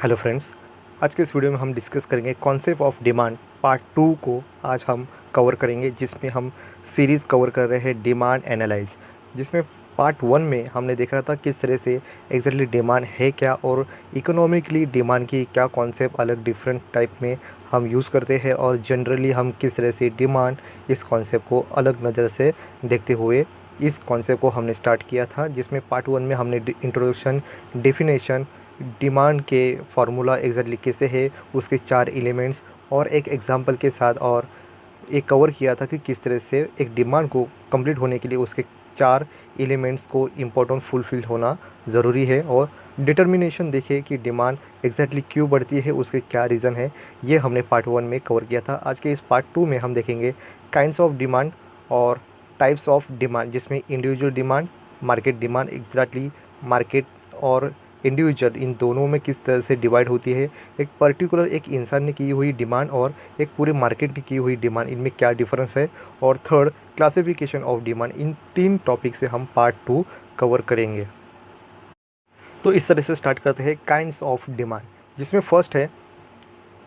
Hello friends. आज के इस वीडियो में हम डिस्कस करेंगे कॉन्सेप्ट ऑफ डिमांड पार्ट 2 को आज हम कवर करेंगे, जिसमें हम सीरीज़ कवर कर रहे हैं डिमांड एनालाइज। जिसमें पार्ट 1 में हमने देखा था किस तरह से एग्जैक्टली डिमांड है क्या और इकोनॉमिकली डिमांड की क्या कॉन्सेप्ट अलग डिफरेंट टाइप में हम यूज़ करते हैं और जनरली हम किस तरह से डिमांड इस कॉन्सेप्ट को अलग नज़र से देखते हुए इस कॉन्सेप्ट को हमने स्टार्ट किया था। जिसमें पार्ट 1 में हमने इंट्रोडक्शन, डेफिनेशन, डिमांड के फार्मूला एग्जैक्टली कैसे है, उसके 4 एलिमेंट्स और एक एग्जांपल के साथ और एक कवर किया था कि किस तरह से एक डिमांड को कंप्लीट होने के लिए उसके 4 एलिमेंट्स को इम्पोर्टेंट फुलफिल होना ज़रूरी है। और डिटर्मिनेशन देखिए कि डिमांड एग्जैक्टली क्यों बढ़ती है, उसके क्या रीज़न है, ये हमने पार्ट 1 में कवर किया था। आज के इस पार्ट 2 में हम देखेंगे काइंड्स ऑफ डिमांड और टाइप्स ऑफ डिमांड, जिसमें individual demand, market demand, exactly market और इंडिविजुअल इन दोनों में किस तरह से डिवाइड होती है, एक पर्टिकुलर एक इंसान ने की हुई डिमांड और एक पूरे मार्केट की हुई डिमांड, इनमें क्या डिफरेंस है, और third classification of demand. In 3 topic से हम पार्ट 2 कवर करेंगे। तो इस तरह से स्टार्ट करते हैं काइंड्स ऑफ डिमांड, जिसमें फर्स्ट है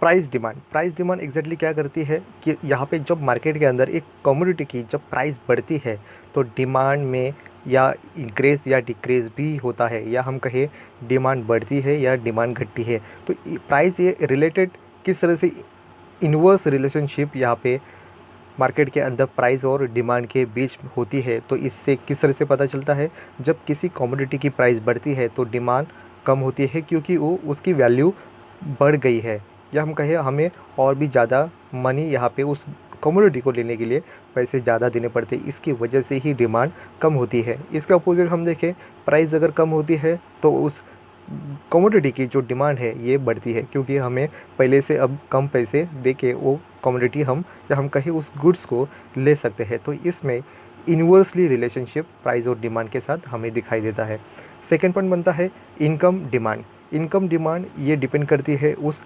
price demand. Price demand exactly क्या करती है कि यहाँ पे जब मार्केट के अंदर एक कमोडिटी की जब प्राइस बढ़ती है तो डिमांड में या इंक्रीज या डिक्रीज भी होता है, या हम कहें डिमांड बढ़ती है या डिमांड घटती है। तो प्राइस ये रिलेटेड किस तरह से इन्वर्स रिलेशनशिप यहाँ पे मार्केट के अंदर प्राइस और डिमांड के बीच होती है। तो इससे किस तरह से पता चलता है, जब किसी कमोडिटी की प्राइस बढ़ती है तो डिमांड कम होती है क्योंकि वो उसकी वैल्यू बढ़ गई है, या हम कहें हमें और भी ज़्यादा मनी यहाँ पे उस कमोडिटी को लेने के लिए पैसे ज़्यादा देने पड़ते हैं, इसकी वजह से ही डिमांड कम होती है। इसका अपोजिट हम देखें, प्राइस अगर कम होती है तो उस कमोडिटी की जो डिमांड है ये बढ़ती है, क्योंकि हमें पहले से अब कम पैसे दे के वो कमोडिटी हम या हम कहें उस गुड्स को ले सकते हैं। तो इसमें इन्वर्सली रिलेशनशिप प्राइस और डिमांड के साथ हमें दिखाई देता है। सेकेंड पॉइंट बनता है इनकम डिमांड। इनकम डिमांड ये डिपेंड करती है उस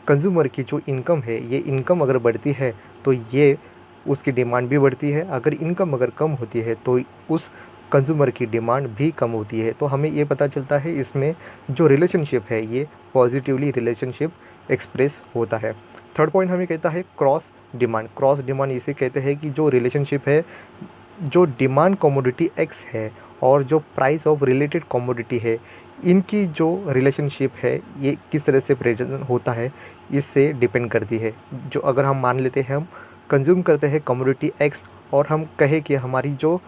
कंज्यूमर की जो इनकम है, ये इनकम अगर बढ़ती है तो ये उसकी डिमांड भी बढ़ती है, अगर इनकम अगर कम होती है तो उस कंज्यूमर की डिमांड भी कम होती है। तो हमें ये पता चलता है इसमें जो रिलेशनशिप है ये पॉजिटिवली रिलेशनशिप एक्सप्रेस होता है। थर्ड पॉइंट हमें कहता है क्रॉस डिमांड। क्रॉस डिमांड इसे कहते हैं कि जो रिलेशनशिप है, जो डिमांड कमोडिटी एक्स है और जो प्राइस ऑफ रिलेटेड कमोडिटी है, इनकी जो रिलेशनशिप है ये किस तरह से प्रेजेंट होता है, इससे डिपेंड करती है। जो अगर हम मान लेते हैं हम कंज्यूम करते हैं कमोडिटी एक्स और हम कहें कि हमारी जो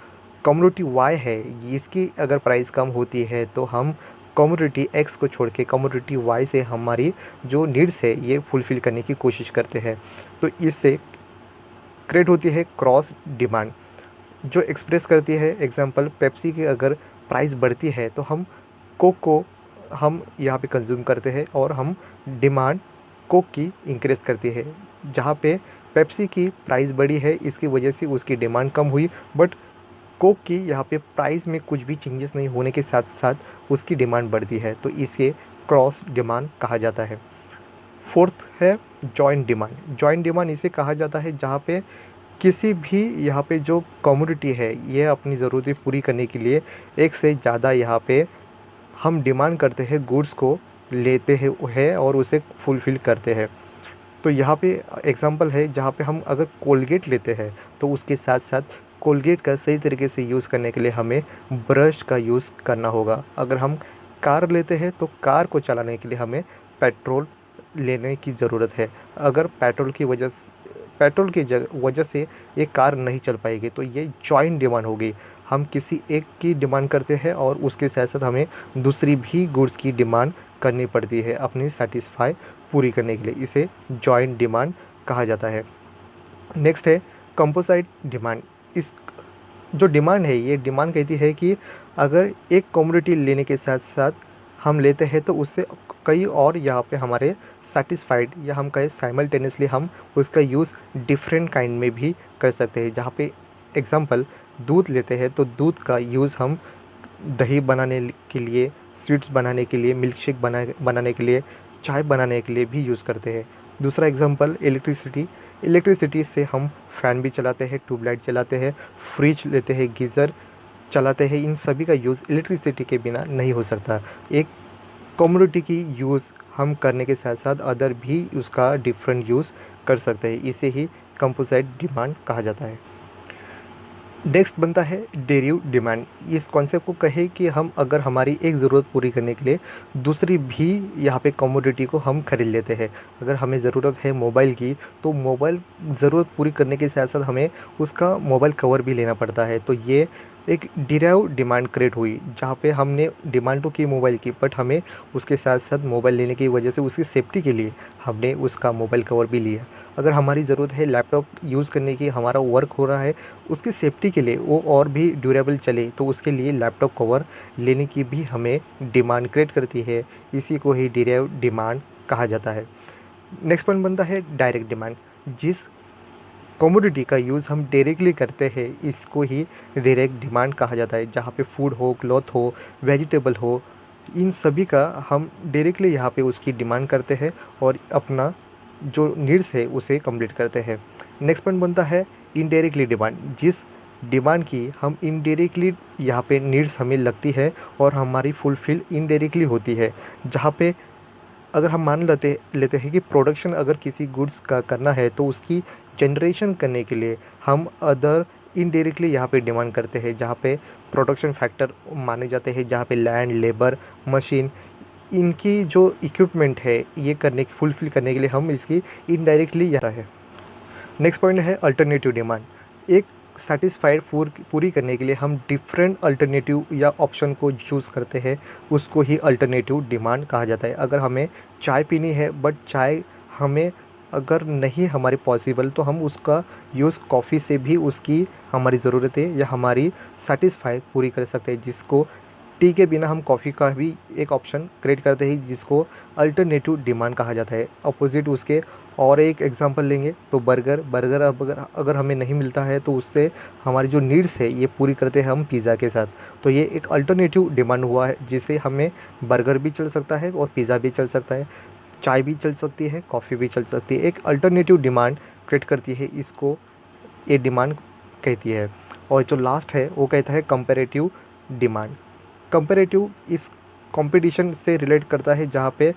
कमोडिटी वाई है इसकी अगर प्राइस कम होती है तो हम कमोडिटी एक्स को छोड़ के कमोडिटी वाई से हमारी जो नीड्स है ये फुलफ़िल करने की कोशिश करते हैं। तो इससे क्रिएट होती है क्रॉस डिमांड, जो एक्सप्रेस करती है एग्जांपल पेप्सी की अगर प्राइस बढ़ती है तो हम कोक को हम यहाँ पे कंज्यूम करते हैं और हम डिमांड कोक की इंक्रीज़ करती है। जहाँ पे पेप्सी की प्राइस बढ़ी है इसकी वजह से उसकी डिमांड कम हुई, बट कोक की यहाँ पे प्राइस में कुछ भी चेंजेस नहीं होने के साथ साथ उसकी डिमांड बढ़ती है। तो इसे क्रॉस डिमांड कहा जाता है। फोर्थ है जॉइंट डिमांड। जॉइंट डिमांड इसे कहा जाता है जहाँ पे किसी भी यहाँ पे जो कमोडिटी है ये अपनी ज़रूरतें पूरी करने के लिए एक से ज़्यादा यहाँ पे हम डिमांड करते हैं, गुड्स को लेते हैं और उसे फुलफ़िल करते हैं। तो यहाँ पे एग्जांपल है जहाँ पे हम अगर कोलगेट लेते हैं तो उसके साथ साथ कोलगेट का सही तरीके से यूज़ करने के लिए हमें ब्रश का यूज़ करना होगा। अगर हम कार लेते हैं तो कार को चलाने के लिए हमें पेट्रोल लेने की ज़रूरत है। अगर पेट्रोल की वजह से ये कार नहीं चल पाएगी तो ये जॉइंट डिमांड होगी। हम किसी एक की डिमांड करते हैं और उसके साथ साथ हमें दूसरी भी गुड्स की डिमांड करनी पड़ती है अपनी सेटिस्फाई पूरी करने के लिए, इसे जॉइंट डिमांड कहा जाता है। नेक्स्ट है कंपोजिट डिमांड। इस जो डिमांड है ये डिमांड कहती है कि अगर एक कमोडिटी लेने के साथ साथ हम लेते हैं तो उससे कई और यहाँ पे हमारे सेटिस्फाइड या हम कहें साइमल्टेनियसली हम उसका यूज़ डिफरेंट काइंड में भी कर सकते हैं। जहाँ पे एग्जांपल दूध लेते हैं तो दूध का यूज़ हम दही बनाने के लिए, स्वीट्स बनाने के लिए, मिल्क शेक बनाने के लिए, चाय बनाने के लिए भी यूज़ करते हैं। दूसरा एग्जांपल इलेक्ट्रिसिटी। इलेक्ट्रिसिटी से हम फ़ैन भी चलाते हैं, ट्यूबलाइट चलाते हैं, फ्रिज लेते हैं, गीज़र चलाते हैं। इन सभी का यूज़ इलेक्ट्रिसिटी के बिना नहीं हो सकता। एक कमोडिटी की यूज़ हम करने के साथ साथ अदर भी उसका डिफरेंट यूज़ कर सकते हैं। इसे ही कंपोजिट डिमांड कहा जाता है। नेक्स्ट बनता है डेरिव डिमांड। इस कॉन्सेप्ट को कहे कि हम अगर हमारी एक ज़रूरत पूरी करने के लिए दूसरी भी यहाँ पे कमोडिटी को हम खरीद लेते हैं। अगर हमें ज़रूरत है मोबाइल की, तो मोबाइल ज़रूरत पूरी करने के साथ साथ हमें उसका मोबाइल कवर भी लेना पड़ता है। तो ये एक डिराइव डिमांड क्रिएट हुई, जहाँ पे हमने डिमांड तो की मोबाइल की, बट हमें उसके साथ साथ मोबाइल लेने की वजह से उसकी सेफ्टी के लिए हमने उसका मोबाइल कवर भी लिया। अगर हमारी ज़रूरत है लैपटॉप यूज़ करने की, हमारा वर्क हो रहा है, उसकी सेफ्टी के लिए वो और भी ड्यूरेबल चले, तो उसके लिए लैपटॉप कवर लेने की भी हमें डिमांड क्रिएट करती है। इसी को ही डिराइव डिमांड कहा जाता है। नेक्स्ट पॉइंट बनता है डायरेक्ट डिमांड। जिस कमोडिटी का यूज़ हम डायरेक्टली करते हैं, इसको ही डायरेक्ट डिमांड कहा जाता है। जहाँ पे फूड हो, क्लॉथ हो, वेजिटेबल हो, इन सभी का हम डायरेक्टली यहाँ पे उसकी डिमांड करते हैं और अपना जो नीड्स है उसे कंप्लीट करते हैं। नेक्स्ट पॉइंट बनता है इनडायरेक्टली डिमांड। जिस डिमांड की हम इनडायरेक्टली यहाँ पे नीड्स हमें लगती है और हमारी फुलफ़िल इनडायरेक्टली होती है। जहाँ पे अगर हम मान लेते हैं कि प्रोडक्शन अगर किसी गुड्स का करना है, तो उसकी जनरेशन करने के लिए हम अदर इनडायरेक्टली यहाँ पे डिमांड करते हैं, जहाँ पे प्रोडक्शन फैक्टर माने जाते हैं, जहाँ पे लैंड, लेबर, मशीन, इनकी जो इक्विपमेंट है ये करने फुलफ़िल करने के लिए हम इसकी इनडायरेक्टली यहाँ है। नेक्स्ट पॉइंट है अल्टरनेटिव डिमांड। एक सेटिस्फाइड पूरी करने के लिए हम डिफरेंट अल्टरनेटिव या ऑप्शन को चूज़ करते हैं, उसको ही अल्टरनेटिव डिमांड कहा जाता है। अगर हमें चाय पीनी है, बट चाय हमें अगर नहीं हमारे पॉसिबल, तो हम उसका यूज़ कॉफ़ी से भी उसकी हमारी ज़रूरतें या हमारी सेटिस्फाई पूरी कर सकते हैं। जिसको टी के बिना हम कॉफ़ी का भी एक ऑप्शन क्रिएट करते हैं, जिसको अल्टरनेटिव डिमांड कहा जाता है। अपोजिट उसके और एक एग्जांपल लेंगे तो बर्गर अगर हमें नहीं मिलता है, तो उससे हमारी जो नीड्स है ये पूरी करते हैं हम पिज़्ज़ा के साथ। तो ये एक अल्टरनेटिव डिमांड हुआ है, जिससे हमें बर्गर भी चल सकता है और पिज़्ज़ा भी चल सकता है, चाय भी चल सकती है, कॉफ़ी भी चल सकती है। एक अल्टरनेटिव डिमांड क्रिएट करती है, इसको ये डिमांड कहती है। और जो लास्ट है वो कहता है कंपैरेटिव डिमांड। कंपैरेटिव इस कंपटीशन से रिलेट करता है, जहाँ पे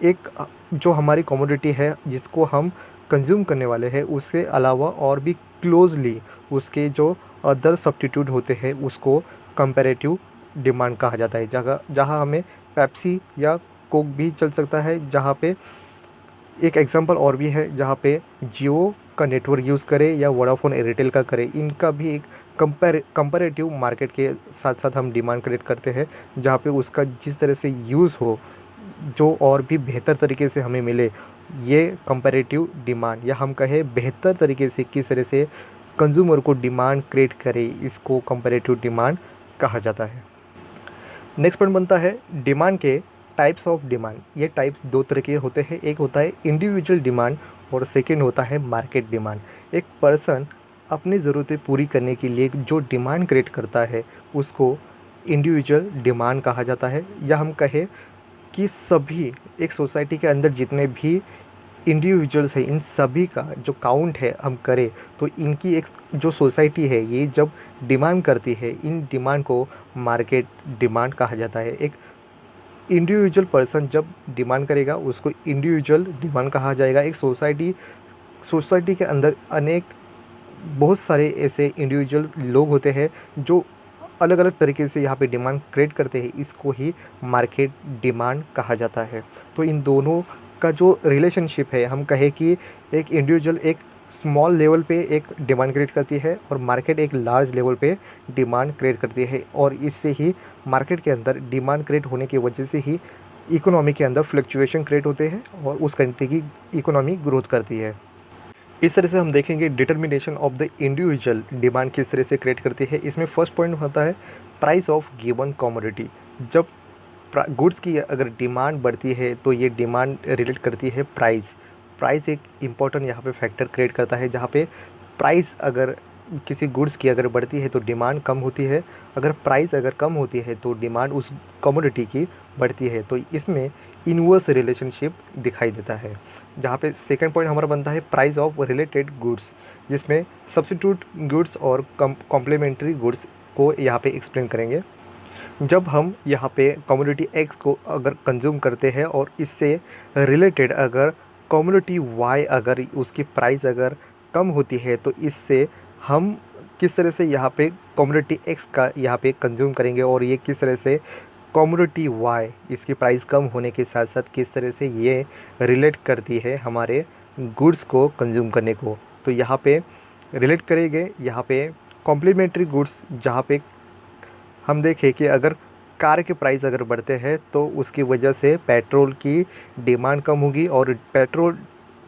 एक जो हमारी कमोडिटी है जिसको हम कंज्यूम करने वाले हैं, उसके अलावा और भी क्लोजली उसके जो अदर सब्स्टिट्यूट होते हैं, उसको कंपैरेटिव डिमांड कहा जाता है। जहाँ हमें पेप्सी या कोक भी चल सकता है। जहाँ पे एक एग्जांपल और भी है, जहाँ पे जियो का नेटवर्क यूज़ करे या वोडाफोन एयरटेल का करे, इनका भी एक कंपैरेटिव मार्केट के साथ साथ हम डिमांड क्रिएट करते हैं, जहाँ पे उसका जिस तरह से यूज़ हो, जो और भी बेहतर तरीके से हमें मिले, ये कंपैरेटिव डिमांड, या हम कहें बेहतर तरीके से किस तरह से कंज्यूमर को डिमांड क्रिएट करे, इसको कंपैरेटिव डिमांड कहा जाता है। नेक्स्ट पॉइंट बनता है डिमांड के टाइप्स ऑफ डिमांड। ये टाइप्स दो तरह के होते हैं, एक होता है इंडिविजुअल डिमांड और सेकेंड होता है मार्केट डिमांड। एक पर्सन अपनी ज़रूरतें पूरी करने के लिए जो डिमांड क्रिएट करता है, उसको इंडिविजुअल डिमांड कहा जाता है। या हम कहें कि सभी एक सोसाइटी के अंदर जितने भी इंडिविजुअल्स हैं, इन सभी का जो काउंट है हम करें, तो इनकी एक जो सोसाइटी है ये जब डिमांड करती है, इन डिमांड को मार्केट डिमांड कहा जाता है। एक इंडिविजुअल पर्सन जब डिमांड करेगा, उसको इंडिविजुअल डिमांड कहा जाएगा। एक सोसाइटी के अंदर बहुत सारे ऐसे इंडिविजुअल लोग होते हैं जो अलग अलग तरीके से यहाँ पे डिमांड क्रिएट करते हैं, इसको ही मार्केट डिमांड कहा जाता है। तो इन दोनों का जो रिलेशनशिप है, हम कहें कि एक इंडिविजुअल एक स्मॉल लेवल पे एक डिमांड क्रिएट करती है और मार्केट एक लार्ज लेवल पे डिमांड क्रिएट करती है, और इससे ही मार्केट के अंदर डिमांड क्रिएट होने की वजह से ही इकोनॉमी के अंदर फ्लक्चुएशन क्रिएट होते हैं और उस कंट्री की इकोनॉमी ग्रोथ करती है। इस तरह से हम देखेंगे determination of the individual demand किस तरह से क्रिएट करती है। इसमें फर्स्ट पॉइंट होता है प्राइस ऑफ गिवन कमोडिटी। जब गुड्स की अगर डिमांड बढ़ती है, तो ये डिमांड रिलेट करती है प्राइस एक इम्पॉर्टेंट यहाँ पे फैक्टर क्रिएट करता है, जहाँ पे प्राइस अगर किसी गुड्स की अगर बढ़ती है तो डिमांड कम होती है, अगर प्राइस अगर कम होती है तो डिमांड उस कमोडिटी की बढ़ती है। तो इसमें इनवर्स रिलेशनशिप दिखाई देता है। जहाँ पे सेकंड पॉइंट हमारा बनता है प्राइस ऑफ रिलेटेड गुड्स, जिसमें सब्स्टिट्यूट गुड्स और कॉम्प्लीमेंट्री गुड्स को यहाँ पे एक्सप्लेन करेंगे। जब हम यहाँ पे कम्युनिटी एक्स को अगर कंज्यूम करते हैं और इससे रिलेटेड अगर कम्युनिटी वाई अगर उसकी प्राइस अगर कम होती है, तो इससे हम किस तरह से यहाँ पे कम्युनिटी एक्स का यहाँ पे कंज्यूम करेंगे और ये किस तरह से कम्युनिटी वाई इसकी प्राइस कम होने के साथ साथ किस तरह से ये रिलेट करती है हमारे गुड्स को कंज्यूम करने को। तो यहाँ पे रिलेट करेंगे यहाँ पे कॉम्प्लीमेंट्री गुड्स, जहाँ पे हम देखें कि अगर कार के प्राइस अगर बढ़ते हैं तो उसकी वजह से पेट्रोल की डिमांड कम होगी, और पेट्रोल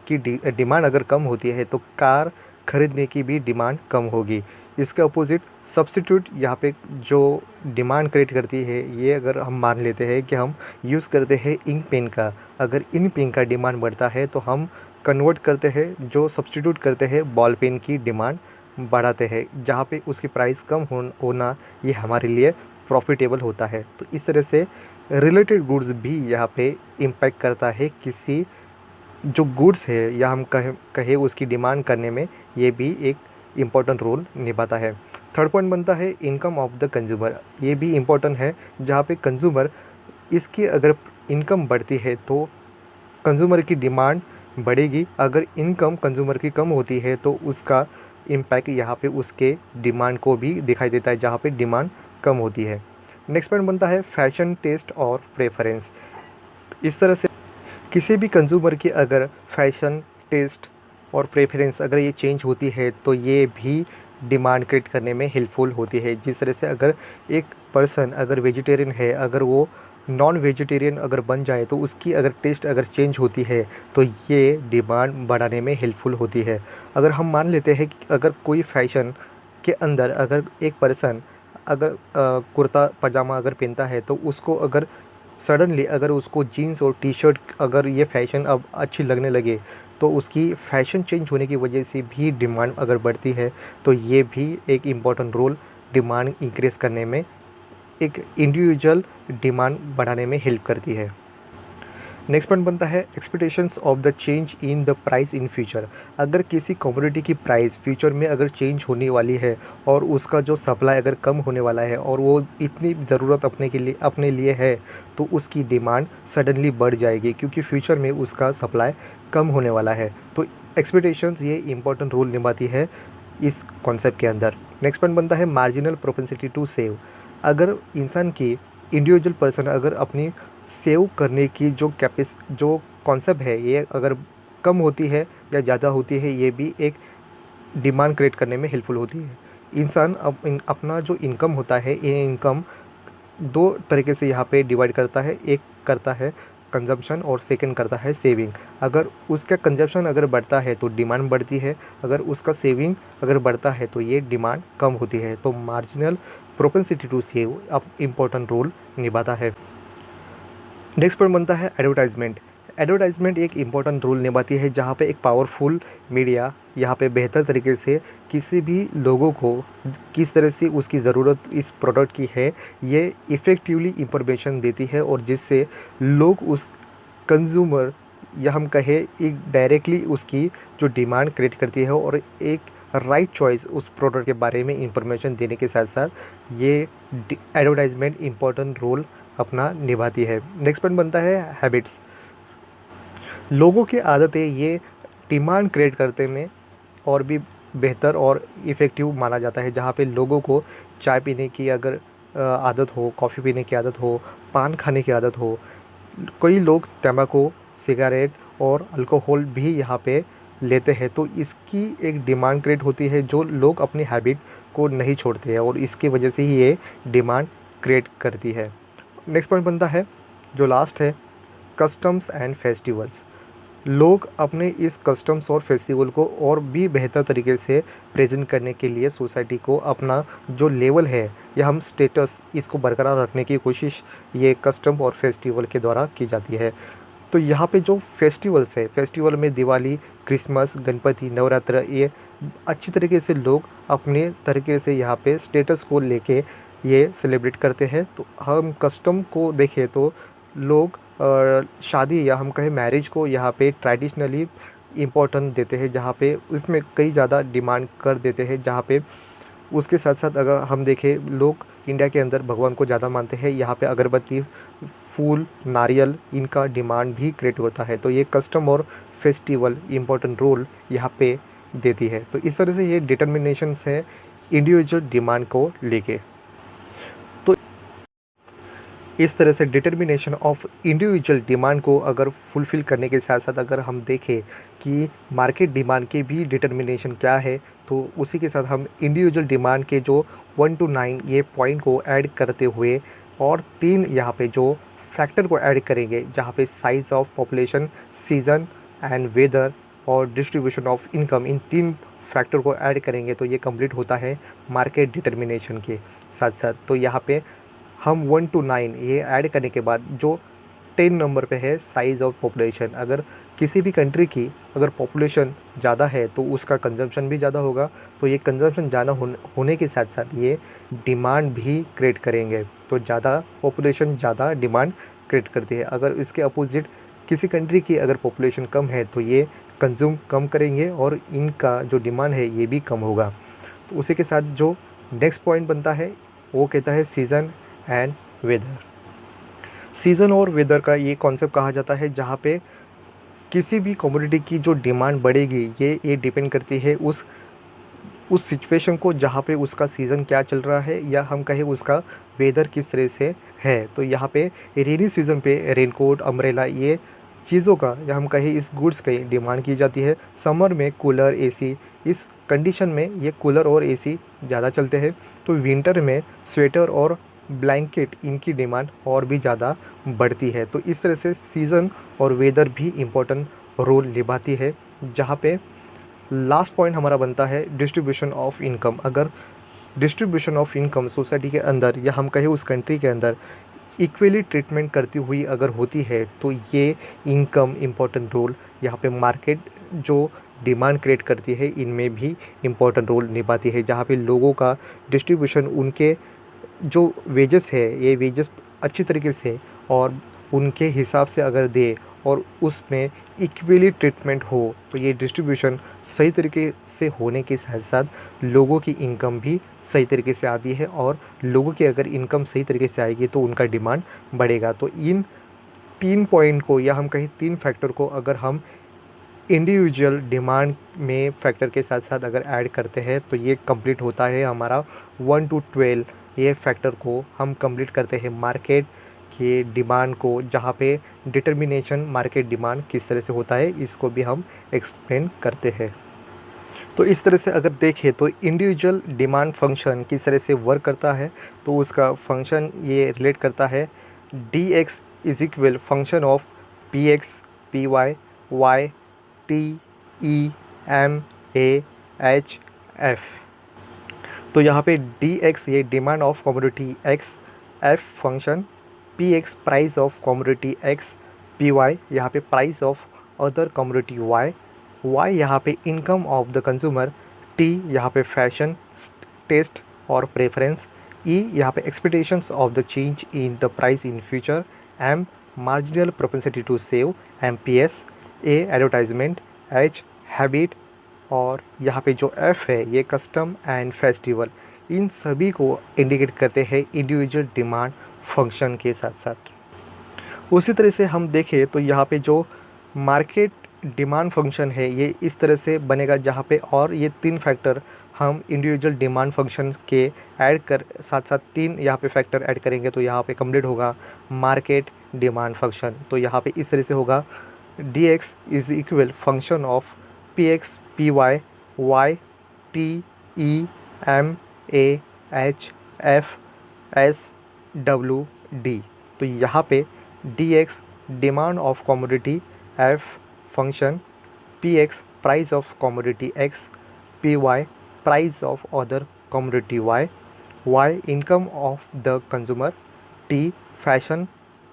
की डिमांड अगर कम होती है तो कार खरीदने की भी डिमांड कम होगी। इसके अपोजिट सब्स्टिट्यूट यहाँ पे जो डिमांड क्रिएट करती है, ये अगर हम मान लेते हैं कि हम यूज़ करते हैं इंक पेन का, अगर इंक पेन का डिमांड बढ़ता है तो हम कन्वर्ट करते हैं, जो सब्स्टिट्यूट करते हैं बॉल पेन की डिमांड बढ़ाते हैं, जहाँ पे उसकी प्राइस कम होना ये हमारे लिए प्रॉफिटेबल होता है। तो इस तरह से रिलेटेड गुड्स भी यहाँ पे इम्पैक्ट करता है किसी जो गुड्स है या हम कहे उसकी डिमांड करने में, ये भी एक इम्पॉर्टेंट रोल निभाता है। थर्ड पॉइंट बनता है इनकम ऑफ द कंज्यूमर। ये भी इम्पॉर्टेंट है, जहाँ पे कंज्यूमर इसकी अगर इनकम बढ़ती है तो कंज्यूमर की डिमांड बढ़ेगी, अगर इनकम कंज्यूमर की कम होती है तो उसका इम्पैक्ट यहाँ पे उसके डिमांड को भी दिखाई देता है, जहाँ पे डिमांड कम होती है। नेक्स्ट पॉइंट बनता है फैशन टेस्ट और प्रेफरेंस। इस तरह से किसी भी कंज्यूमर की अगर फैशन टेस्ट और प्रेफरेंस अगर ये चेंज होती है तो ये भी डिमांड क्रिएट करने में हेल्पफुल होती है। जिस तरह से अगर एक पर्सन अगर वेजिटेरियन है, अगर वो नॉन वेजिटेरियन अगर बन जाए तो उसकी अगर टेस्ट अगर चेंज होती है तो ये डिमांड बढ़ाने में हेल्पफुल होती है। अगर हम मान लेते हैं कि अगर कोई फैशन के अंदर अगर एक पर्सन अगर कुर्ता पजामा अगर पहनता है तो उसको अगर सडनली अगर उसको जीन्स और टी शर्ट अगर ये फ़ैशन अब अच्छी लगने लगे तो उसकी फ़ैशन चेंज होने की वजह से भी डिमांड अगर बढ़ती है, तो ये भी एक इम्पॉर्टेंट रोल डिमांड इंक्रीज़ करने में, एक इंडिविजुअल डिमांड बढ़ाने में हेल्प करती है। नेक्स्ट पॉइंट बनता है expectations of the change in the price in future. अगर किसी कमोडिटी की प्राइस फ्यूचर में अगर चेंज होने वाली है और उसका जो सप्लाई अगर कम होने वाला है और वो इतनी ज़रूरत अपने लिए है, तो उसकी डिमांड सडनली बढ़ जाएगी, क्योंकि फ्यूचर में उसका सप्लाई कम होने वाला है। तो एक्सपेक्टेशंस ये इंपॉर्टेंट रोल निभाती है इस कॉन्सेप्ट के अंदर। नेक्स्ट पॉइंट बनता है मार्जिनल प्रोपेंसिटी टू सेव। अगर इंसान की इंडिविजुअल पर्सन अगर अपनी सेव करने की जो कॉन्सेप्ट है, ये अगर कम होती है या ज़्यादा होती है, ये भी एक डिमांड क्रिएट करने में हेल्पफुल होती है। इंसान अपना जो इनकम होता है, ये इनकम दो तरीके से यहाँ पे डिवाइड करता है। एक करता है कंजम्पशन और सेकंड करता है सेविंग। अगर उसका कंजम्पशन अगर बढ़ता है तो डिमांड बढ़ती है, अगर उसका सेविंग अगर बढ़ता है तो ये डिमांड कम होती है। तो मार्जिनल प्रोपेंसिटी टू सेव अब इम्पोर्टेंट रोल निभाता है। नेक्स्ट पॉइंट बनता है एडवर्टाइजमेंट। एडवर्टाइजमेंट एक इम्पॉर्टेंट रोल निभाती है, जहाँ पे एक पावरफुल मीडिया यहाँ पे बेहतर तरीके से किसी भी लोगों को किस तरह से उसकी ज़रूरत इस प्रोडक्ट की है, ये इफ़ेक्टिवली इंफॉर्मेशन देती है, और जिससे लोग उस कंज्यूमर या हम कहें एक डायरेक्टली उसकी जो डिमांड क्रिएट करती है और एक राइट चॉइस उस प्रोडक्ट के बारे में इंफॉर्मेशन देने के साथ साथ ये एडवर्टाइजमेंट इम्पॉर्टेंट रोल अपना निभाती है। नेक्स्ट पॉइंट बनता है हैबिट्स। लोगों की आदतें ये डिमांड क्रिएट करने में और भी बेहतर और इफ़ेक्टिव माना जाता है, जहाँ पे लोगों को चाय पीने की अगर आदत हो, कॉफ़ी पीने की आदत हो, पान खाने की आदत हो, कई लोग तंबाकू, सिगरेट और अल्कोहल भी यहाँ पे लेते हैं, तो इसकी एक डिमांड क्रिएट होती है जो लोग अपनी हैबिट को नहीं छोड़ते हैं, और इसकी वजह से ही ये डिमांड क्रिएट करती है। नेक्स्ट पॉइंट बनता है जो लास्ट है कस्टम्स एंड फेस्टिवल्स। लोग अपने इस कस्टम्स और फेस्टिवल को और भी बेहतर तरीके से प्रेजेंट करने के लिए सोसाइटी को अपना जो लेवल है या हम स्टेटस इसको बरकरार रखने की कोशिश ये कस्टम और फेस्टिवल के द्वारा की जाती है। तो यहाँ पे जो फेस्टिवल्स है, फेस्टिवल में दिवाली, क्रिसमस, गणपति, नवरात्र, ये अच्छी तरीके से लोग अपने तरीके से यहाँ पे स्टेटस को लेके ये सेलिब्रेट करते हैं। तो हम कस्टम को देखें तो लोग शादी या हम कहें मैरिज को यहाँ पे ट्रेडिशनली इम्पोर्टेंस देते हैं, जहाँ पे उसमें कई ज़्यादा डिमांड कर देते हैं, जहाँ पे उसके साथ साथ अगर हम देखें, लोग इंडिया के अंदर भगवान को ज़्यादा मानते हैं, यहाँ पे अगरबत्ती, फूल, नारियल, इनका डिमांड भी क्रिएट होता है। तो ये कस्टम और फेस्टिवल इम्पोर्टेंट रोल यहाँ पे देती है। तो इस तरह से ये डिटर्मिनेशंस है इंडिविजुअल डिमांड को लेके। तो इस तरह से डिटर्मिनेशन ऑफ इंडिविजुअल डिमांड को अगर फुलफ़िल करने के साथ साथ अगर हम देखें कि मार्केट डिमांड के भी डिटर्मिनेशन क्या है, तो उसी के साथ हम इंडिविजुअल डिमांड के जो 1 to 9 ये पॉइंट को ऐड करते हुए और 3 यहाँ पे जो फैक्टर को ऐड करेंगे, जहाँ पे size of population, season and weather और डिस्ट्रीब्यूशन ऑफ इनकम, इन 3 फैक्टर को ऐड करेंगे तो ये कंप्लीट होता है मार्केट डिटर्मिनेशन के साथ साथ। तो यहाँ पे हम 1 to 9 ये ऐड करने के बाद जो 10 नंबर पे है साइज़ ऑफ पॉपुलेशन, अगर किसी भी कंट्री की अगर पॉपुलेशन ज़्यादा है तो उसका कंजम्पशन भी ज़्यादा होगा। तो ये कंजम्पशन ज़्यादा होने के साथ साथ ये डिमांड भी क्रिएट करेंगे। तो ज़्यादा पॉपुलेशन ज़्यादा डिमांड क्रिएट करती है। अगर इसके अपोजिट किसी कंट्री की अगर पॉपुलेशन कम है तो ये कंज्यूम कम करेंगे और इनका जो डिमांड है ये भी कम होगा। तो उसी के साथ जो नेक्स्ट पॉइंट बनता है वो कहता है सीज़न एंड वेदर। सीज़न और वेदर का ये कॉन्सेप्ट कहा जाता है जहाँ पे किसी भी कमोडिटी की जो डिमांड बढ़ेगी ये डिपेंड करती है उस सिचुएशन को, जहाँ पे उसका सीज़न क्या चल रहा है या हम कहें उसका वेदर किस तरह से है। तो यहाँ पे रेनी सीज़न पे रेनकोट, अम्ब्रेला, ये चीज़ों का या हम कहें इस गुड्स की डिमांड की जाती है। समर में कूलर, एसी, इस कंडीशन में ये कूलर और एसी ज़्यादा चलते हैं। तो विंटर में स्वेटर और ब्लैंकेट, इनकी डिमांड और भी ज़्यादा बढ़ती है। तो इस तरह से सीज़न और वेदर भी इम्पोर्टेंट रोल निभाती है। जहाँ पे लास्ट पॉइंट हमारा बनता है डिस्ट्रीब्यूशन ऑफ इनकम। अगर डिस्ट्रीब्यूशन ऑफ इनकम सोसाइटी के अंदर या हम कहें उस कंट्री के अंदर इक्वली ट्रीटमेंट करती हुई अगर होती है तो ये इनकम इम्पोर्टेंट रोल, यहाँ पे मार्केट जो डिमांड क्रिएट करती है इनमें भी इम्पोर्टेंट रोल निभाती है। जहाँ पे लोगों का डिस्ट्रीब्यूशन, उनके जो वेजेस है ये वेजेस अच्छी तरीके से और उनके हिसाब से अगर दे और उसमें इक्वली ट्रीटमेंट हो तो ये डिस्ट्रीब्यूशन सही तरीके से होने के साथ साथ लोगों की इनकम भी सही तरीके से आती है और लोगों की अगर इनकम सही तरीके से आएगी तो उनका डिमांड बढ़ेगा। तो इन 3 पॉइंट को या हम कहें 3 फैक्टर को अगर हम इंडिविजुअल डिमांड में फैक्टर के साथ साथ अगर ऐड करते हैं तो ये कंप्लीट होता है हमारा 1 to 12। ये फैक्टर को हम कंप्लीट करते हैं मार्केट के डिमांड को, जहाँ पे डिटर्मिनेशन मार्केट डिमांड किस तरह से होता है इसको भी हम एक्सप्लेन करते हैं। तो इस तरह से अगर देखें तो इंडिविजुअल डिमांड फंक्शन किस तरह से वर्क करता है, तो उसका फंक्शन ये रिलेट करता है dx is equal function of px py y t e m a h f। तो यहाँ पे dx ये demand of commodity x, f function, px price of commodity x, py यहाँ पे price of other commodity y, y यहाँ पे income of the consumer, t यहाँ पे फैशन, टेस्ट और प्रेफरेंस, e यहाँ पे expectations of the change in the price in future, m marginal propensity to save, MPS, a advertisement, h habit और यहाँ पे जो F है ये कस्टम एंड फेस्टिवल। इन सभी को इंडिकेट करते हैं इंडिविजुअल डिमांड फंक्शन के साथ साथ। उसी तरह से हम देखें तो यहाँ पे जो मार्केट डिमांड फंक्शन है ये इस तरह से बनेगा, जहाँ पे और ये 3 फैक्टर हम इंडिविजुअल डिमांड फंक्शन के ऐड कर साथ साथ 3 यहाँ पे फैक्टर ऐड करेंगे तो यहाँ पे कंप्लीट होगा मार्केट डिमांड फंक्शन। तो यहाँ पे इस तरह से होगा dx is equal function of px py y t e m a h f s w d। तो यहाँ पे dx demand of commodity, f function, px price of commodity x, py price of other commodity y, y income of the consumer, t fashion,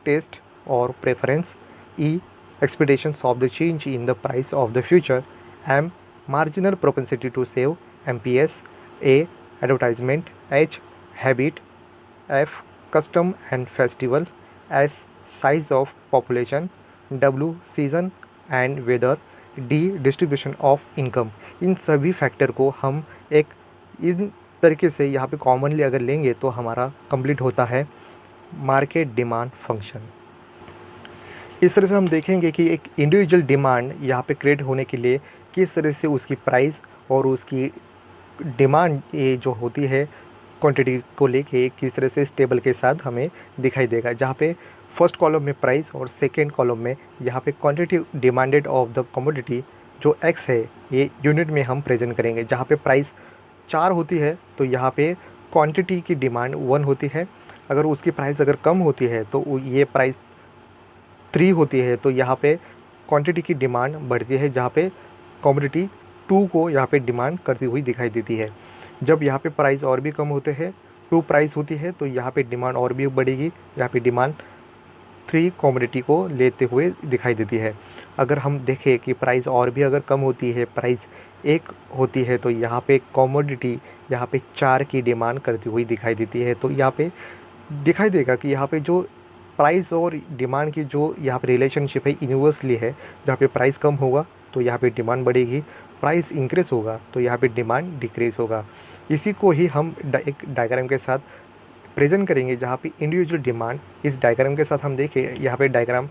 taste और preference, e expectations of the change in the price of the future, m marginal propensity to save, MPS, a advertisement, h habit, f custom and festival, s size of population, w season and weather, d distribution of income। इन सभी factor को हम एक इन तरीके से यहाँ पे commonly अगर लेंगे तो हमारा कंप्लीट होता है मार्केट डिमांड फंक्शन। इस तरह से हम देखेंगे कि एक इंडिविजुअल डिमांड यहाँ पे क्रिएट होने के लिए किस तरह से उसकी प्राइस और उसकी डिमांड ये जो होती है क्वांटिटी को लेके किस तरह से इस टेबल के साथ हमें दिखाई देगा, जहाँ पे फर्स्ट कॉलम में प्राइस और सेकेंड कॉलम में यहाँ पे quantity demanded of the commodity जो एक्स है ये यूनिट में हम प्रेजेंट करेंगे। जहाँ पे प्राइस 4 होती है तो यहाँ पे क्वांटिटी की डिमांड 1 होती है। अगर उसकी प्राइस अगर कम होती है तो ये प्राइस 3 होती है तो यहाँ पे क्वांटिटी की डिमांड बढ़ती है, जहाँ पे कमोडिटी 2 को यहाँ पे डिमांड करती हुई दिखाई देती है। जब यहाँ पे प्राइस और भी कम होते हैं 2 प्राइस होती है तो यहाँ पे डिमांड और भी बढ़ेगी, यहाँ पे डिमांड 3 कमोडिटी को लेते हुए दिखाई देती है। अगर हम देखें कि प्राइस और भी अगर कम होती है, प्राइस 1 होती है तो यहाँ पे कमोडिटी यहाँ पे 4 की डिमांड करती हुई दिखाई देती है। तो यहाँ पे दिखाई देगा कि यहाँ पे जो प्राइस और डिमांड की जो यहाँ पे रिलेशनशिप है इन्वर्सली है। जहाँ पे प्राइस कम होगा तो यहाँ पे डिमांड बढ़ेगी, प्राइस इंक्रीज होगा तो यहाँ पे डिमांड डिक्रीज होगा। इसी को ही हम एक डायग्राम के साथ प्रेजेंट करेंगे, जहाँ पे इंडिविजुअल डिमांड इस डायग्राम के साथ हम देखें यहाँ पे डायग्राम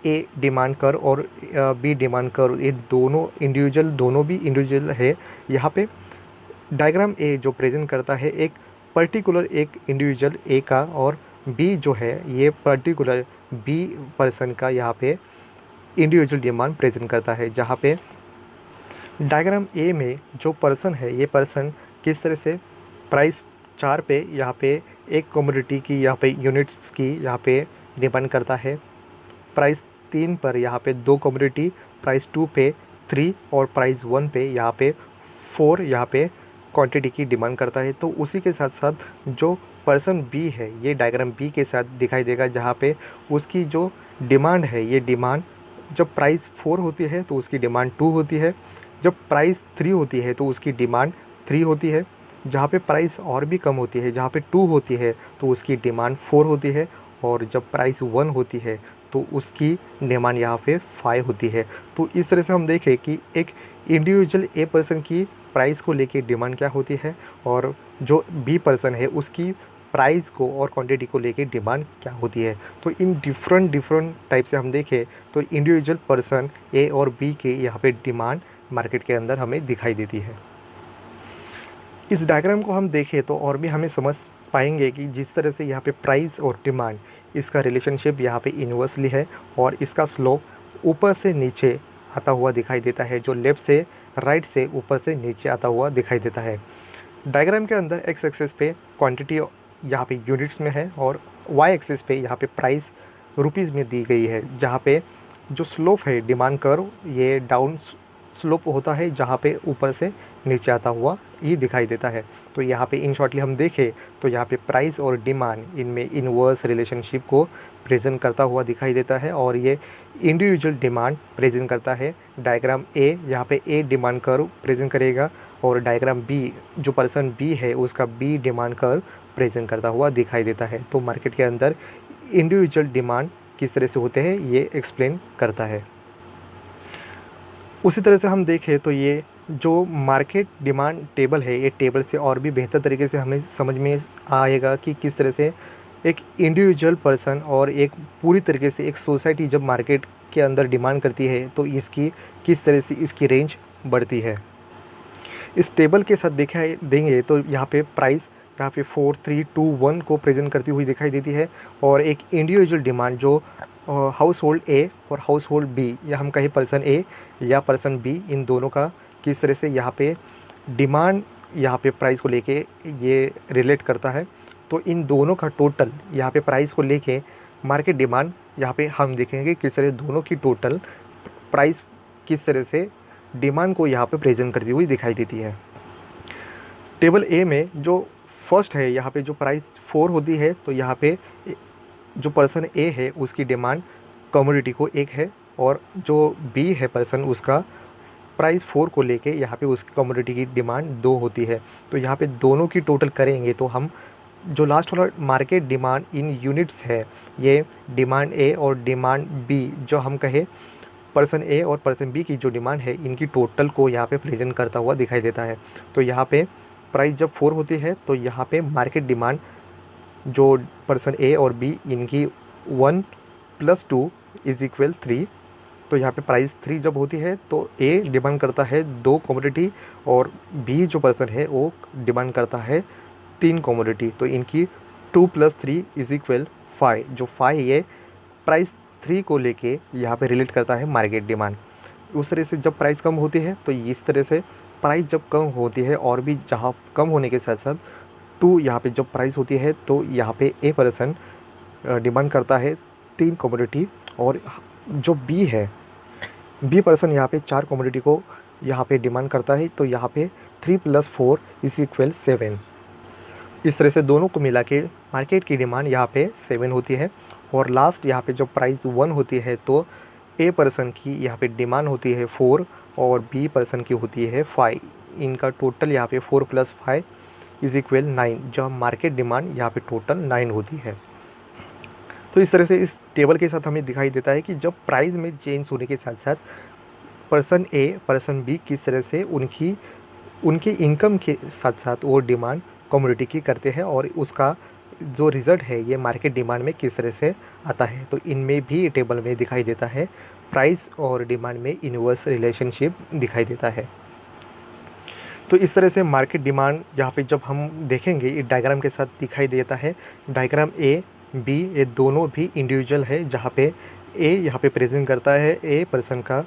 ए डिमांड कर और बी डिमांड कर ये दोनों भी इंडिविजुअल है। यहाँ पे डायग्राम ए जो प्रेजेंट करता है एक पर्टिकुलर एक इंडिविजुअल ए का, और बी जो है ये पर्टिकुलर बी पर्सन का यहाँ पे इंडिविजुअल डिमांड प्रेजेंट करता है। जहाँ पे डायग्राम ए में जो पर्सन है ये पर्सन किस तरह से प्राइस 4 पे यहाँ पे एक कमोडिटी की यहाँ पे यूनिट्स की यहाँ पे डिमांड करता है, प्राइस 3 पर यहाँ पे 2 कमोडिटी, प्राइस 2 पे 3 और प्राइस 1 पे यहाँ पे 4 यहाँ पे क्वांटिटी की डिमांड करता है। तो उसी के साथ साथ जो पर्सन बी है ये डायग्राम बी के साथ दिखाई देगा, जहाँ पे उसकी जो डिमांड है ये डिमांड जब प्राइस 4 होती है तो उसकी डिमांड 2 होती है, जब प्राइस 3 होती है तो उसकी डिमांड 3 होती है, जहाँ पे प्राइस और भी कम होती है जहाँ पे 2 होती है तो उसकी डिमांड 4 होती है, और जब प्राइस 1 होती है तो उसकी डिमांड यहाँ पे 5 होती है। तो इस तरह से हम देखें कि एक इंडिविजुअल ए पर्सन की प्राइस को लेके डिमांड क्या होती है और जो बी पर्सन है उसकी प्राइस को और क्वांटिटी को लेके डिमांड क्या होती है। तो इन डिफरेंट टाइप से हम देखें तो इंडिविजुअल पर्सन ए और बी के यहाँ पे डिमांड मार्केट के अंदर हमें दिखाई देती है। इस डायग्राम को हम देखें तो और भी हमें समझ पाएंगे कि जिस तरह से यहाँ पे प्राइस और डिमांड इसका रिलेशनशिप यहाँ पे इन्वर्सली है और इसका स्लोप ऊपर से नीचे आता हुआ दिखाई देता है, जो लेफ़्ट से राइट से ऊपर से नीचे आता हुआ दिखाई देता है। डायग्राम के अंदर एक्स एक्सिस पे क्वांटिटी यहाँ पे यूनिट्स में है और वाई एक्सिस पे यहाँ पे प्राइस रुपीज़ में दी गई है, जहाँ पे जो स्लोप है डिमांड कर्व ये डाउन स्लोप होता है, जहाँ पे ऊपर से नीचे आता हुआ ये दिखाई देता है। तो यहाँ पे इन शॉर्टली हम देखें तो यहाँ पे प्राइस और डिमांड इनमें इनवर्स रिलेशनशिप को प्रेजेंट करता हुआ दिखाई देता है और ये इंडिविजुअल डिमांड प्रेजेंट करता है। डायग्राम ए यहाँ पे ए डिमांड कर्व प्रेजेंट करेगा और डायग्राम बी जो पर्सन बी है उसका बी डिमांड कर्व प्रेजेंट करता हुआ दिखाई देता है। तो मार्केट के अंदर इंडिविजुअल डिमांड किस तरह से होते हैं ये एक्सप्लेन करता है। उसी तरह से हम देखें तो ये जो मार्केट डिमांड टेबल है ये टेबल से और भी बेहतर तरीके से हमें समझ में आएगा कि किस तरह से एक इंडिविजुअल पर्सन और एक पूरी तरीके से एक सोसाइटी जब मार्केट के अंदर डिमांड करती है तो इसकी किस तरह से इसकी रेंज बढ़ती है। इस टेबल के साथ देंगे तो यहाँ पे प्राइस यहाँ पे 4 3 2 1 को प्रेजेंट करती हुई दिखाई देती है और एक इंडिविजुअल डिमांड जो हाउस होल्ड ए और हाउस होल्ड बी या हम कहें पर्सन ए या पर्सन बी इन दोनों का किस तरह से यहाँ पे डिमांड यहाँ पे प्राइस को लेके ये रिलेट करता है। तो इन दोनों का टोटल यहाँ पे प्राइस को लेके मार्केट डिमांड यहाँ पे हम देखेंगे किस तरह दोनों की टोटल प्राइस किस तरह से डिमांड को यहाँ पे प्रेजेंट करती हुई दिखाई देती है। टेबल ए में जो फर्स्ट है यहाँ पे जो प्राइस 4 होती है तो यहाँ पे जो पर्सन ए है उसकी डिमांड कमोडिटी को 1 है और जो बी है पर्सन उसका प्राइस 4 को लेके यहाँ पे उसकी कमोडिटी की डिमांड 2 होती है। तो यहाँ पे दोनों की टोटल करेंगे तो हम जो लास्ट वाला मार्केट डिमांड इन यूनिट्स है ये डिमांड ए और डिमांड बी जो हम कहे पर्सन ए और पर्सन बी की जो डिमांड है इनकी टोटल को यहाँ पे प्रेजेंट करता हुआ दिखाई देता है। तो यहाँ पे प्राइस जब 4 होती है तो यहाँ पे मार्केट डिमांड जो पर्सन ए और बी इनकी 1 + 2 = 3। तो यहाँ पे प्राइस 3 जब होती है तो ए डिमांड करता है 2 कमोडिटी और बी जो पर्सन है वो डिमांड करता है 3 कमोडिटी। तो इनकी 2 + 3 = 5। जो 5 ये प्राइस 3 को लेके यहाँ पे रिलेट करता है मार्केट डिमांड। उस तरह से जब प्राइस कम होती है तो इस तरह से प्राइस जब कम होती है और भी जहाँ कम होने के साथ साथ 2 यहाँ पे जब प्राइस होती है तो यहाँ पे ए पर्सन डिमांड करता है 3 कमोडिटी और जो बी है, बी पर्सन यहाँ पे 4 कमोडिटी को यहाँ पे डिमांड करता है। तो यहाँ पे 3 + 4 = 7। इस तरह से दोनों को मिला के मार्केट की डिमांड यहाँ पे 7 होती है। और लास्ट यहाँ पे जब प्राइस 1 होती है तो ए पर्सन की यहाँ पे डिमांड होती है 4 और बी पर्सन की होती है 5। इनका टोटल यहाँ पे 4 + 5 = 9। जब मार्केट डिमांड यहाँ पे टोटल 9 होती है। तो इस तरह से इस टेबल के साथ हमें दिखाई देता है कि जब प्राइस में चेंज होने के साथ साथ पर्सन ए पर्सन बी किस तरह से उनकी इनकम के साथ साथ वो डिमांड कमोडिटी की करते हैं और उसका जो रिज़ल्ट है ये मार्केट डिमांड में किस तरह से आता है। तो इनमें भी टेबल में दिखाई देता है प्राइस और डिमांड में इनवर्स रिलेशनशिप दिखाई देता है। तो इस तरह से मार्केट डिमांड यहाँ पे जब हम देखेंगे ये डायग्राम के साथ दिखाई देता है। डायग्राम ए बी ये दोनों भी इंडिविजुअल है, जहाँ पे ए यहाँ पे प्रेजेंट करता है ए पर्सन का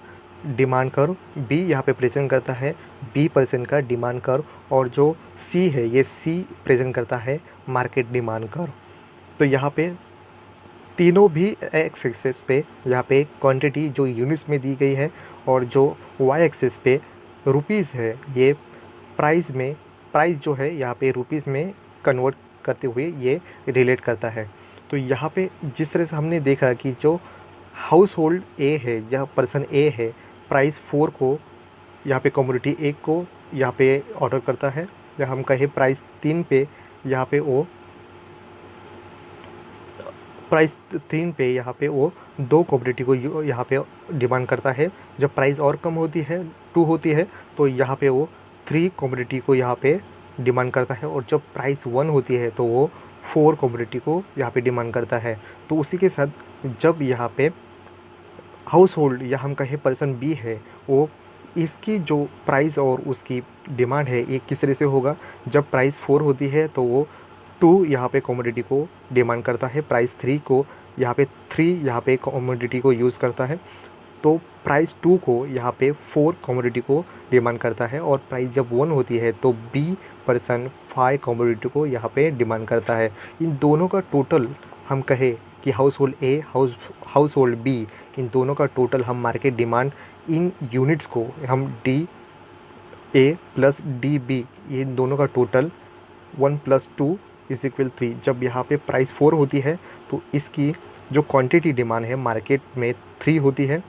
डिमांड कर्व, बी यहाँ पे प्रेजेंट करता है बी पर्सन का डिमांड कर्व और जो सी है ये सी प्रेजेंट करता है मार्केट डिमांड कर्व। तो यहाँ पे तीनों भी एक्स एक्सिस पे यहाँ पे क्वांटिटी जो यूनिट्स में दी गई है और जो वाई एक्सिस पे रुपीज़ है ये प्राइस जो है यहाँ पे रुपीज़ में कन्वर्ट करते हुए ये रिलेट करता है। तो यहाँ पे जिस तरह से हमने देखा कि जो हाउस होल्ड ए है, जहाँ पर्सन ए है प्राइस 4 को यहाँ पे कमोडिटी 1 को यहाँ पे ऑर्डर करता है, या हम कहें प्राइस 3 पे यहाँ पे वो प्राइस 3 पे यहाँ पे वो 2 कमोडिटी को यहाँ पे डिमांड करता है। जब प्राइस और कम होती है 2 होती है तो यहाँ पे वो 3 कमोडिटी को यहाँ पे डिमांड करता है और जब प्राइस 1 होती है तो वो 4 कमोडिटी को यहाँ पे डिमांड करता है। तो उसी के साथ जब यहाँ पे हाउस होल्ड या हम कहें पर्सन बी है वो इसकी जो प्राइस और उसकी डिमांड है ये किस तरह से होगा। जब प्राइस 4 होती है तो वो 2 यहाँ पे कमोडिटी को डिमांड करता है, प्राइस 3 को यहाँ पे 3 यहाँ पे कमोडिटी को यूज़ करता है, तो प्राइस 2 को यहाँ पे 4 कमोडिटी को डिमांड करता है और प्राइस जब 1 होती है तो बी पर्सन 5 कमोडिटी को यहाँ पे डिमांड करता है। इन दोनों का टोटल हम कहें कि household A household B, इन दोनों का टोटल हम मार्केट डिमांड इन यूनिट्स को हम D A plus D B, ये दोनों का टोटल 1 + 2 = 3। जब यहाँ पे प्राइस 4 होती है तो इसकी जो क्वांटिटी डिमांड है मार्केट में 3 होती है,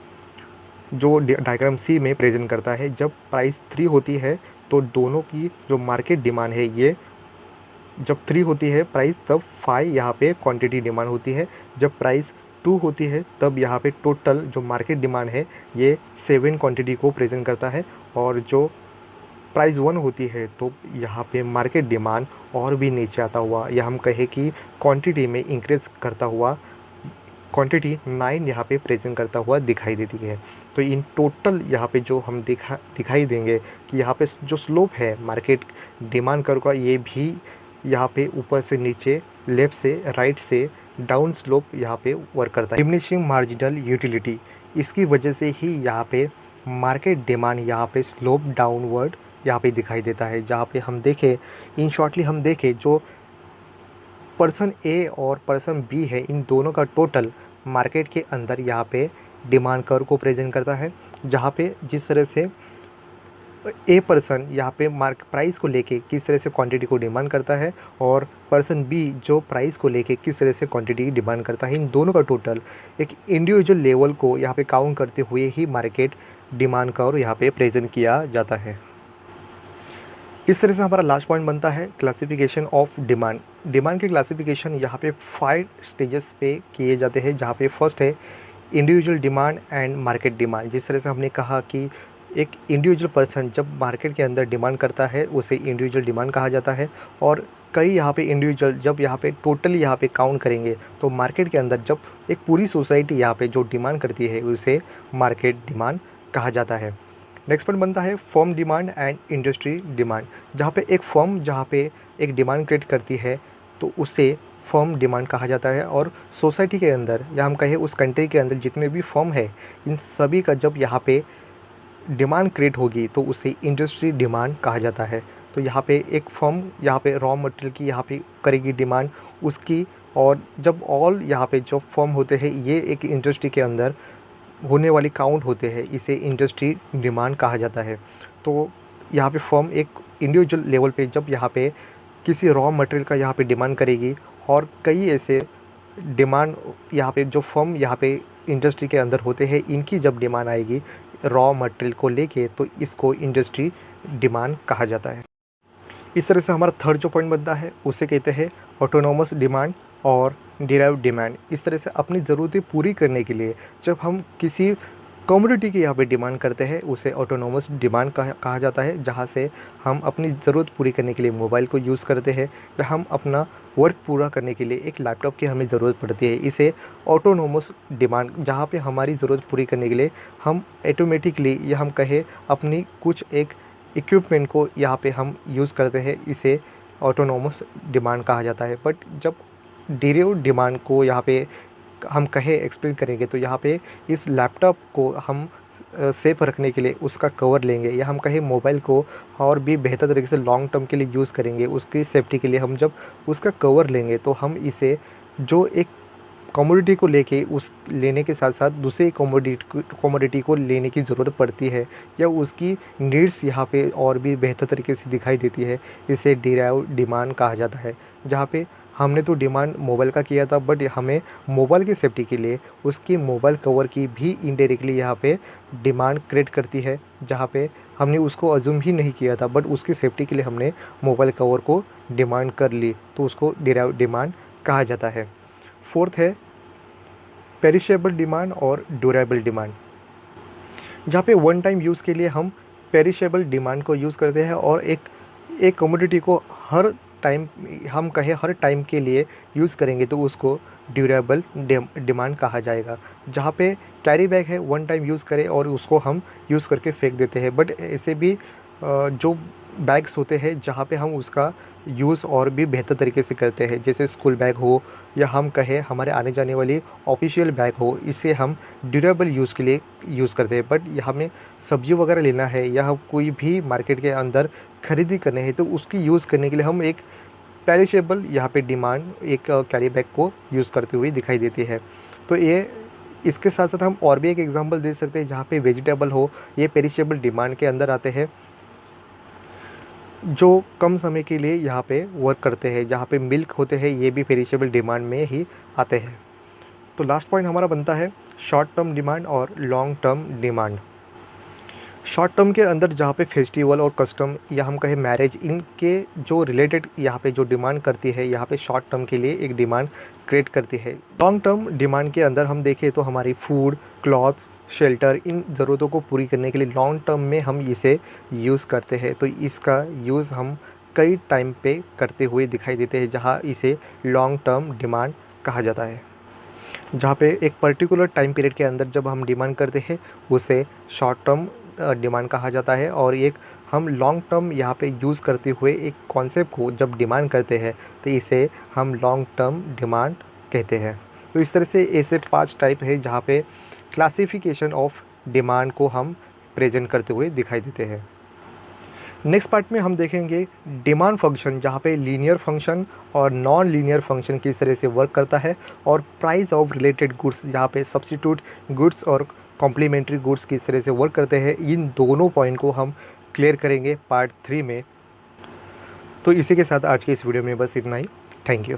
जो डायग्राम सी में प्रेजेंट करता है। जब प्राइस 3 होती है तो दोनों की जो मार्केट डिमांड है ये जब 3 होती है प्राइस तब 5 यहाँ पे क्वांटिटी डिमांड होती है। जब प्राइस 2 होती है तब यहाँ पे टोटल जो मार्केट डिमांड है ये 7 क्वांटिटी को प्रेजेंट करता है और जो प्राइस 1 होती है तो यहाँ पे मार्केट डिमांड और भी नीचे आता हुआ, या हम कहें कि क्वांटिटी में इंक्रीज करता हुआ क्वांटिटी 9 यहाँ पे प्रेजेंट करता हुआ दिखाई देती है। तो इन टोटल यहाँ पे जो हम दिखाई देंगे कि यहाँ पे जो स्लोप है मार्केट डिमांड कर्व का ये भी यहाँ पे ऊपर से नीचे, लेफ़्ट से राइट से डाउन स्लोप यहाँ पे वर्क करता है। डिमिनिशिंग मार्जिनल यूटिलिटी, इसकी वजह से ही यहाँ पे मार्केट डिमांड यहाँ पे स्लोप डाउनवर्ड यहाँ पे दिखाई देता है। जहाँ पे हम देखें इन शॉर्टली हम देखें जो पर्सन ए और पर्सन बी है इन दोनों का टोटल मार्केट के अंदर यहाँ पे डिमांड कर्व को प्रेजेंट करता है। जहाँ पे जिस तरह से ए पर्सन यहाँ पे प्राइस को लेके किस तरह से क्वांटिटी को डिमांड करता है और पर्सन बी जो प्राइस को लेके किस तरह से क्वांटिटी की डिमांड करता है, इन दोनों का टोटल एक इंडिविजुअल लेवल को यहाँ पे काउंट करते हुए ही मार्केट डिमांड कर्व यहाँ पे प्रेजेंट किया जाता है। इस तरह से हमारा लास्ट पॉइंट बनता है क्लासिफिकेशन ऑफ डिमांड। डिमांड के क्लासिफिकेशन यहाँ पे 5 स्टेजेस पे किए जाते हैं, जहाँ पे फर्स्ट है individual demand and market demand. जिस तरह से हमने कहा कि एक इंडिविजुअल पर्सन जब मार्केट के अंदर डिमांड करता है उसे इंडिविजुअल डिमांड कहा जाता है। और कई यहाँ पे इंडिविजुअल जब यहाँ पे टोटली यहाँ पे काउंट करेंगे तो मार्केट के अंदर जब एक पूरी सोसाइटी यहाँ पे जो डिमांड करती है उसे मार्केट डिमांड कहा जाता है। नेक्स्ट पॉइंट बनता है firm demand and industry demand. जहाँ पे एक फर्म जहाँ पे एक डिमांड क्रिएट करती है तो उसे फर्म डिमांड कहा जाता है। और सोसाइटी के अंदर या हम कहें उस कंट्री के अंदर जितने भी फर्म है इन सभी का जब यहाँ पे डिमांड क्रिएट होगी तो उसे इंडस्ट्री डिमांड कहा जाता है। तो यहाँ पे एक फर्म यहाँ पे रॉ मटेरियल की यहाँ पे करेगी डिमांड उसकी, और जब ऑल यहाँ पे जो फर्म होते हैं ये एक इंडस्ट्री के अंदर होने वाली काउंट होते हैं, इसे इंडस्ट्री डिमांड कहा जाता है। तो यहाँ पे फर्म एक इंडिविजुअल लेवल पे जब यहाँ पे किसी रॉ मटेरियल का यहाँ पे डिमांड करेगी और कई ऐसे डिमांड यहाँ पे जो फर्म यहाँ पे इंडस्ट्री के अंदर होते हैं इनकी जब डिमांड आएगी रॉ मटेरियल को लेके तो इसको इंडस्ट्री डिमांड कहा जाता है। इस तरह से हमारा थर्ड जो पॉइंट बनता है उसे कहते हैं ऑटोनोमस डिमांड और डिराइव्ड डिमांड। इस तरह से अपनी ज़रूरतें पूरी करने के लिए जब हम किसी कमोडिटी की यहाँ पे डिमांड करते हैं उसे ऑटोनोमस डिमांड कहा जाता है, जहाँ से हम अपनी ज़रूरत पूरी करने के लिए मोबाइल को यूज़ करते हैं या हम अपना वर्क पूरा करने के लिए एक लैपटॉप की हमें ज़रूरत पड़ती है। इसे ऑटोनोमस डिमांड, जहाँ पे हमारी ज़रूरत पूरी करने के लिए हम ऑटोमेटिकली या हम कहें अपनी कुछ एक इक्विपमेंट को यहाँ पे हम यूज़ करते हैं, इसे ऑटोनोमस डिमांड कहा जाता है। बट जब डिराइव्ड डिमांड को यहाँ पे हम कहे एक्सप्लेन करेंगे तो यहाँ पे इस लैपटॉप को हम सेफ रखने के लिए उसका कवर लेंगे या हम कहें मोबाइल को और भी बेहतर तरीके से लॉन्ग टर्म के लिए यूज़ करेंगे, उसकी सेफ्टी के लिए हम जब उसका कवर लेंगे तो हम इसे जो एक कमोडिटी को लेके उस लेने के साथ साथ दूसरे कमोडिटी को लेने की ज़रूरत पड़ती है या उसकी नीड्स यहाँ पे और भी बेहतर तरीके से दिखाई देती है, इसे डिराइव्ड डिमांड कहा जाता है। जहाँ पे हमने तो डिमांड मोबाइल का किया था बट हमें मोबाइल की सेफ्टी के लिए उसकी मोबाइल कवर की भी इनडायरेक्टली यहाँ पे डिमांड क्रिएट करती है, जहाँ पे हमने उसको अज्यूम ही नहीं किया था बट उसकी सेफ्टी के लिए हमने मोबाइल कवर को डिमांड कर ली तो उसको डिराइव्ड डिमांड कहा जाता है। फोर्थ है पेरिशेबल डिमांड और ड्यूरेबल डिमांड। जहाँ पे वन टाइम यूज़ के लिए हम पेरिशेबल डिमांड को यूज़ करते हैं और एक कमोडिटी को हर टाइम हम कहें हर टाइम के लिए यूज़ करेंगे तो उसको ड्यूरेबल डिमांड कहा जाएगा। जहाँ पे कैरी बैग है वन टाइम यूज़ करें और उसको हम यूज़ करके फेंक देते हैं, बट ऐसे भी जो बैग्स होते हैं जहाँ पे हम उसका यूज़ और भी बेहतर तरीके से करते हैं, जैसे स्कूल बैग हो या हम कहें हमारे आने जाने वाली ऑफिशियल बैग हो, इसे हम ड्यूरेबल यूज़ के लिए यूज़ करते हैं। बट हमें सब्ज़ी वगैरह लेना है या हम कोई भी मार्केट के अंदर खरीदी करने है तो उसकी यूज़ करने के लिए हम एक पेरिशेबल यहाँ पे डिमांड एक कैरी बैग को यूज़ करते हुए दिखाई देती है। तो ये इसके साथ साथ हम और भी एक एग्जांपल दे सकते हैं जहाँ पे वेजिटेबल हो, ये पेरिशेबल डिमांड के अंदर आते हैं जो कम समय के लिए यहाँ पे वर्क करते हैं। जहाँ पे मिल्क होते हैं ये भी पेरिशेबल डिमांड में ही आते हैं। तो लास्ट पॉइंट हमारा बनता है शॉर्ट टर्म डिमांड और long term demand. Short term के अंदर जहाँ पे फेस्टिवल और कस्टम या हम कहें मैरिज, इनके जो रिलेटेड यहाँ पे जो डिमांड करती है यहाँ पे शॉर्ट टर्म के लिए एक डिमांड क्रिएट करती है। लॉन्ग टर्म डिमांड के अंदर हम देखें तो हमारी फूड, क्लॉथ, शेल्टर, इन ज़रूरतों को पूरी करने के लिए लॉन्ग टर्म में हम इसे यूज़ करते हैं। तो इसका यूज़ हम कई टाइम पे करते हुए दिखाई देते हैं, जहाँ इसे लॉन्ग टर्म डिमांड कहा जाता है। जहाँ पे एक पर्टिकुलर टाइम पीरियड के अंदर जब हम डिमांड करते हैं उसे शॉर्ट टर्म डिमांड कहा जाता है, और एक हम लॉन्ग टर्म यहाँ पे यूज़ करते हुए एक कॉन्सेप्ट को जब डिमांड करते हैं तो इसे हम लॉन्ग टर्म डिमांड कहते हैं। तो इस तरह से ऐसे 5 टाइप है जहाँ पे क्लासिफिकेशन ऑफ डिमांड को हम प्रेजेंट करते हुए दिखाई देते हैं। नेक्स्ट पार्ट में हम देखेंगे डिमांड फंक्शन, जहाँ पे लीनियर फंक्शन और नॉन लीनियर फंक्शन किस तरह से वर्क करता है, और प्राइस ऑफ रिलेटेड गुड्स जहाँ पे सब्स्टिट्यूट गुड्स और कॉम्प्लीमेंट्री गुड्स किस तरह से वर्क करते हैं। इन दोनों पॉइंट को हम क्लियर करेंगे पार्ट 3 में। तो इसी के साथ आज की इस वीडियो में बस इतना ही। Thank you.